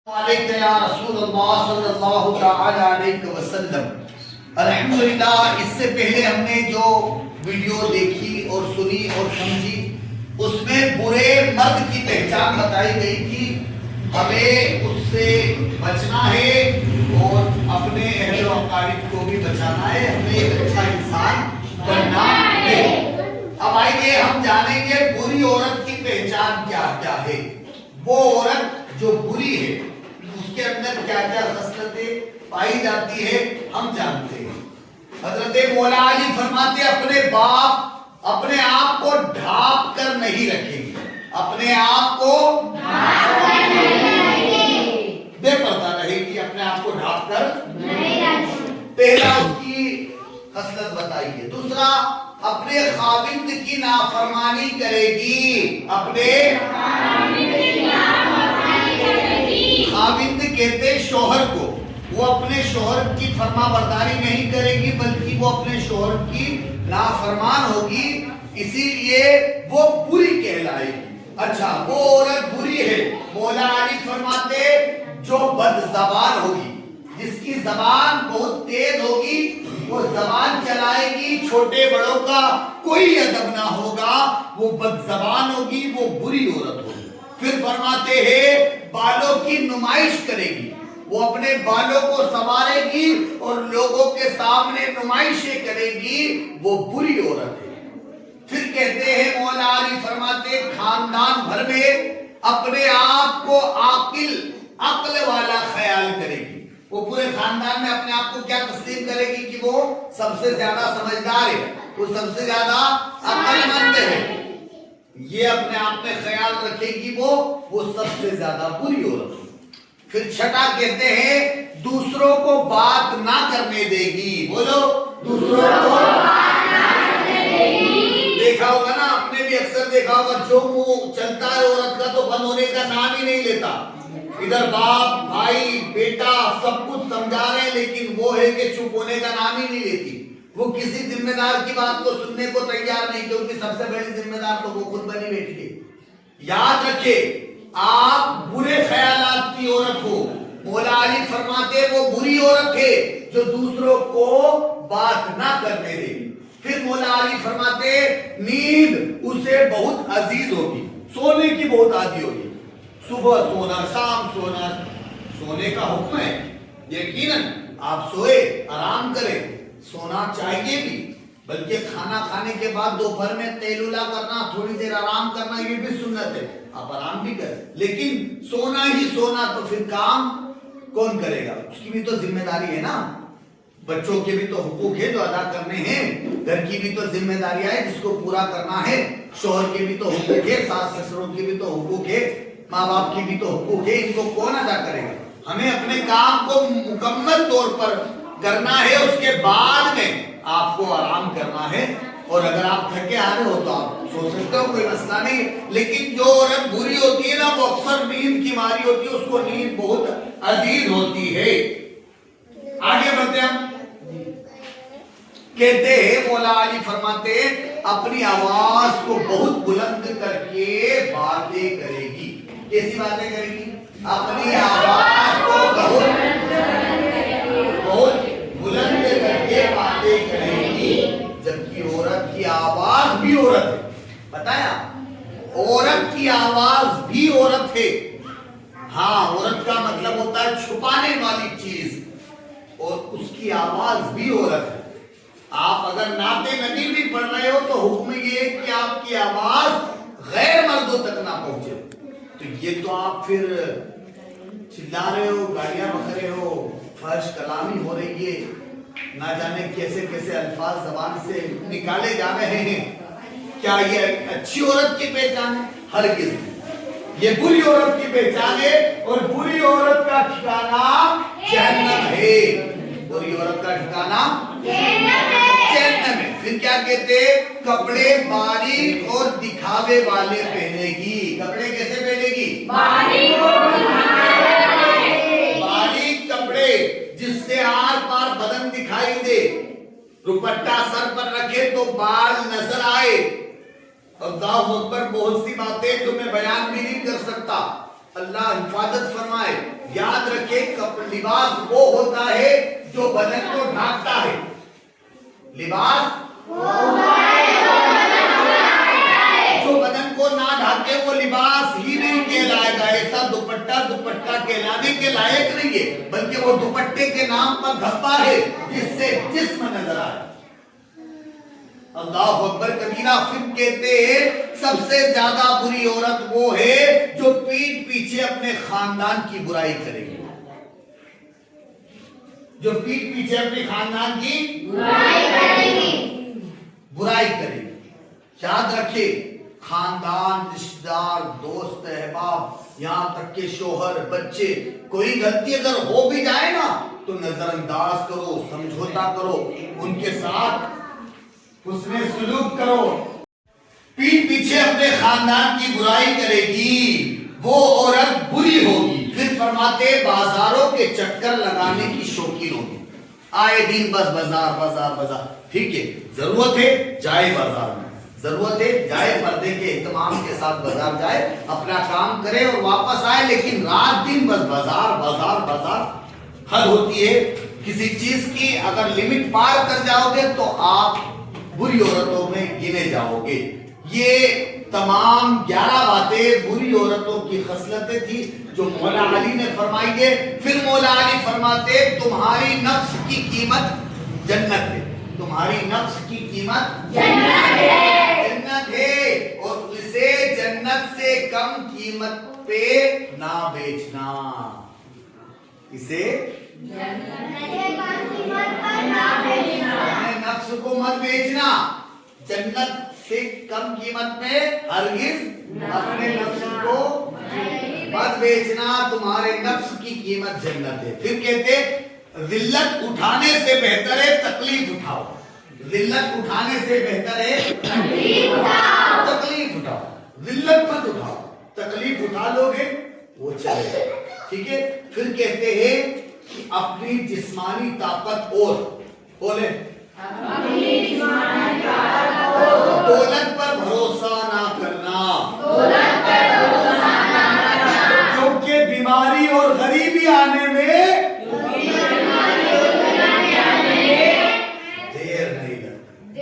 علیکہ یا رسول اللہ صلی اللہ تعالی علیہ وسلم۔ الحمدللہ اس سے پہلے ہم نے جو ویڈیو دیکھی اور سنی اور سمجھی اس میں برے مرد کی پہچان بتائی گئی تھی، ہمیں اس سے بچنا ہے اور اپنے اہل و اقارب کو بھی بچانا ہے، ہمیں ایک اچھا انسان بننا ہے۔ اب آئیے ہم جانیں گے بری عورت کی پہچان کیا کیا ہے۔ وہ عورت جو بری ہے اس کے اندر کیا کیا خصلتیں پائی جاتی ہے ہم جانتے ہیں۔ حضرت مولا علی فرماتے اپنے باپ اپنے آپ کو ڈھانپ کر نہیں رکھیں گے، اپنے آپ کو بے پردہ رہے گی، اپنے آپ کو ڈھانپ کر پہلا اس کی خصلت بتائیے۔ دوسرا اپنے خاوند کی نافرمانی کرے گی، اپنے خاوند کہتے شوہر کو، وہ اپنے شوہر کی فرما برداری نہیں کرے گی بلکہ وہ اپنے شوہر کی نافرمان ہوگی، اسی لیے وہ بری کہلائے گی۔ اچھا وہ عورت بری ہے، مولا علی فرماتے جو بد زبان ہوگی، جس کی زبان بہت تیز ہوگی، وہ زبان چلائے گی، چھوٹے بڑوں کا کوئی ادب نہ ہوگا، وہ بد زبان ہوگی، وہ بری عورت ہوگی۔ پھر فرماتے ہیں بالوں کی نمائش کرے گی، وہ اپنے بالوں کو سنوارے گی اور لوگوں کے سامنے نمائشیں کرے گی، وہ بری عورت ہے۔ پھر کہتے ہیں مولا علی فرماتے خاندان بھر میں اپنے آپ کو عقل والا خیال کرے گی، وہ پورے خاندان میں اپنے آپ کو کیا تسلیم کرے گی کہ وہ سب سے زیادہ سمجھدار ہے، وہ سب سے زیادہ عقل مند ہے، یہ اپنے آپ میں خیال رکھے گی، وہ سب سے زیادہ بری عورت ہے۔ پھر چھٹا کہتے ہیں دوسروں کو بات نہ کرنے دے گی، بولو دوسروں کو بات نہ کرنے دے گی۔ دیکھا ہوگا نا، آپ نے بھی اکثر دیکھا ہوگا جو منہ چلتا ہے عورت کا تو بند ہونے کا نام ہی نہیں لیتا، ادھر باپ بھائی بیٹا سب کچھ سمجھا رہے ہیں لیکن وہ ہے کہ چپ ہونے کا نام ہی نہیں لیتی، وہ کسی ذمہ دار کی بات کو سننے کو تیار نہیں، کیونکہ سب سے بڑی ذمہ دار تو وہ خود بنی بیٹھی ہے۔ یاد رکھے آپ برے خیالات کی عورت ہو، مولا علی فرماتے وہ بری عورت ہے جو دوسروں کو بات نہ کرنے دے۔ پھر مولا علی فرماتے نیند اسے بہت عزیز ہوگی، سونے کی بہت عادی ہوگی، صبح سونا شام سونا، سونے کا حکم ہے، یقیناً آپ سوئے آرام کریں، سونا چاہیے بھی، بلکہ کھانا کھانے کے بعد دوپہر میں تیلولا کرنا، تھوڑی دیر آرام کرنا یہ بھی سنت ہے، آپ آرام بھی کریں، لیکن سونا ہی سونا تو پھر کام کون کرے گا؟ اس کی بھی تو ذمہ داری ہے نا، بچوں کے بھی تو حقوق ہے جو ادا کرنے ہیں، گھر کی بھی تو ذمہ داریاں ہیں جس کو پورا کرنا ہے، شوہر کے بھی تو حقوق ہے، ساس سسروں کے بھی تو حقوق ہے، ماں باپ کی بھی تو حقوق ہے، ان کو کون ادا کرے گا؟ ہمیں اپنے کام کو مکمل طور پر کرنا ہے، اس کے بعد میں آپ کو آرام کرنا ہے، اور اگر آپ تھکے آ رہے ہو تو آپ سو سکتے ہو، کوئی مسئلہ نہیں ہے، لیکن جو عورت بری ہوتی ہے نا وہ اکثر نیند کی ماری ہوتی ہے، اس کو نیند بہت عزیز ہوتی ہے۔ آگے بڑھتے ہم، کہتے ہیں مولا علی فرماتے اپنی آواز کو بہت بلند کر کے باتیں کرے گی، کیسی باتیں کرے گی؟ اپنی آواز کو بہت بلند کر کے باتیں کرے گی، جبکہ عورت کی آواز بھی عورت ہے، بتایا عورت کی آواز بھی عورت ہے، ہاں عورت کا مطلب ہوتا ہے چھپانے والی چیز، اور اس کی آواز بھی عورت ہے۔ آپ اگر نعت نبی بھی پڑھ رہے ہو تو حکم یہ ہے کہ آپ کی آواز غیر مردوں تک نہ پہنچے، تو یہ تو آپ پھر چلا رہے ہو، گاڑیاں بک رہے ہو، فرش کلامی ہو رہی ہے، نہ جانے کیسے کیسے الفاظ زبان سے نکالے جا رہے ہیں، کیا یہ اچھی عورت کی پہچان ہے؟ ہرگز نہیں، یہ بری عورت کی پہچان ہے، اور بری عورت کا ٹھکانہ جہنم ہے، بری عورت کا ٹھکانہ جہنم ہے۔ پھر کیا کہتے ہیں؟ کپڑے باریک اور دکھاوے والے پہنے گی، کپڑے کیسے پہنے گی؟ باریک کپڑے جس سے آر پار بدن دکھائی دے، دوپٹہ سر پر رکھے تو بال نظر آئے، اللہ اکبر، بہت سی باتیں جو میں بیان بھی نہیں کر سکتا، اللہ حفاظت فرمائے. یاد رکھے لباس وہ ہوتا ہے جو بدن کو ڈھانکتا ہے. لباس جو بدن کو نہ ڈھانکے وہ لباس ہی نہیں کہلائے گا. ایسا دوپٹہ کہلانے کے لائق نہیں ہے، بلکہ وہ دوپٹے کے نام پر دھبا ہے جس سے جسم نظر آئے. اللہ اکبر کبیرہ. پھر کہتے ہیں سب سے زیادہ بری عورت وہ ہے جو پیٹھ پیچھے اپنے خاندان کی برائی کرے گی. جو پیٹھ پیچھے اپنے خاندان کی برائی کرے گی. یاد رکھے خاندان، رشتہ دار، دوست، احباب، یہاں تک کہ شوہر، بچے، کوئی غلطی اگر ہو بھی جائے نا تو نظر انداز کرو، سمجھوتا کرو، ان کے ساتھ حسن سلوک کرو. پیٹھ پیچھے اپنے خاندان کی برائی کرے گی وہ عورت بری ہوگی. پھر فرماتے بازاروں کے چکر لگانے کی شوقین ہوگی. آئے دن بس بازار. ٹھیک ہے، ضرورت ہے جائے بازار میں، ضرورت ہے جائے پردے کے اہتمام کے ساتھ بازار جائے، اپنا کام کرے اور واپس آئے، لیکن رات دن بس بازار. حد ہوتی ہے کسی چیز کی. اگر لمٹ پار کر جاؤ گے تو آپ بری عورتوں میں گنے جاؤ گے. یہ تمام 11 باتیں بری عورتوں کی خصلتیں تھی جو مولا علی نے فرمائی ہے. پھر مولا علی فرماتے تمہاری نفس کی قیمت جنت ہے. تمہاری نفس کی قیمت جنت ہے اور اسے جنت سے کم قیمت پہ نہ بیچنا. اسے اپنے نفس کو مت بیچنا. جنت سے کم قیمت میں ہرگز اپنے نفس کو مت بیچنا. تمہارے نفس کی قیمت جنت ہے. پھر کہتے ذلت اٹھانے سے بہتر ہے تکلیف اٹھاؤ. ذلت اٹھانے سے بہتر ہے تکلیف اٹھاؤ. ذلت مت اٹھاؤ، تکلیف اٹھا لو گے وہ چلے گا. ٹھیک ہے. پھر کہتے ہیں کہ اپنی جسمانی طاقت اور بولے دولت پر بھروسہ نہ کرنا، کیونکہ بیماری اور غریبی آنے میں دیر نہیں لگتی.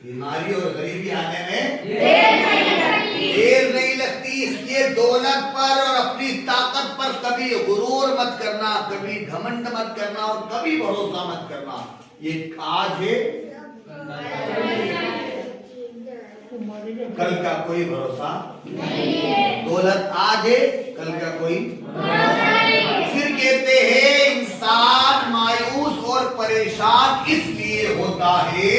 بیماری اور غریبی آنے میں دیر نہیں لگتی. اس لیے دولت پر اور اپنی طاقت پر کبھی غرور مت کرنا، کبھی گھمنڈ مت کرنا اور کبھی بھروسہ مت کرنا. یہ آج ہے کل کا کوئی بھروسہ نہیں. دولت آج ہے کل کا کوئی. پھر کہتے ہیں انسان مایوس اور پریشان اس لیے ہوتا ہے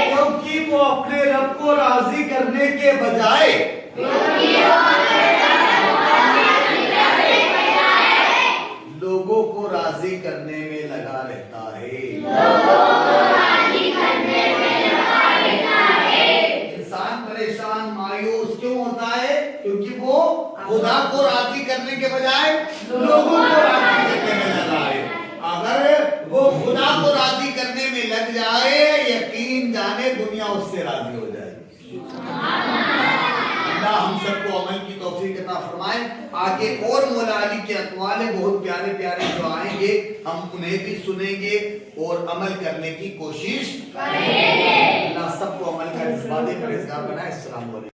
کیونکہ وہ اپنے رب کو راضی کرنے کے بجائے لوگوں کو راضی کرنے میں لگا رہتا ہے. انسان پریشان مایوس کیوں ہوتا ہے؟ کیونکہ وہ خدا کو راضی کرنے کے بجائے لوگوں کو راضی کرنے میں لگا ہے. اگر وہ خدا کو راضی کرنے میں لگ جائے یقین جانے دنیا اس سے راضی ہو جائے. اللہ ہم سب کو عمل کی توفیق عطا فرمائے. آگے اور مولا علی کے اقوال بہت پیارے پیارے جو آئیں گے ہم انہیں بھی سنیں گے اور عمل کرنے کی کوشش کریں گے. اللہ سب کو عمل کا جذبہ دے پرہیزگار بنائے. السلام علیکم.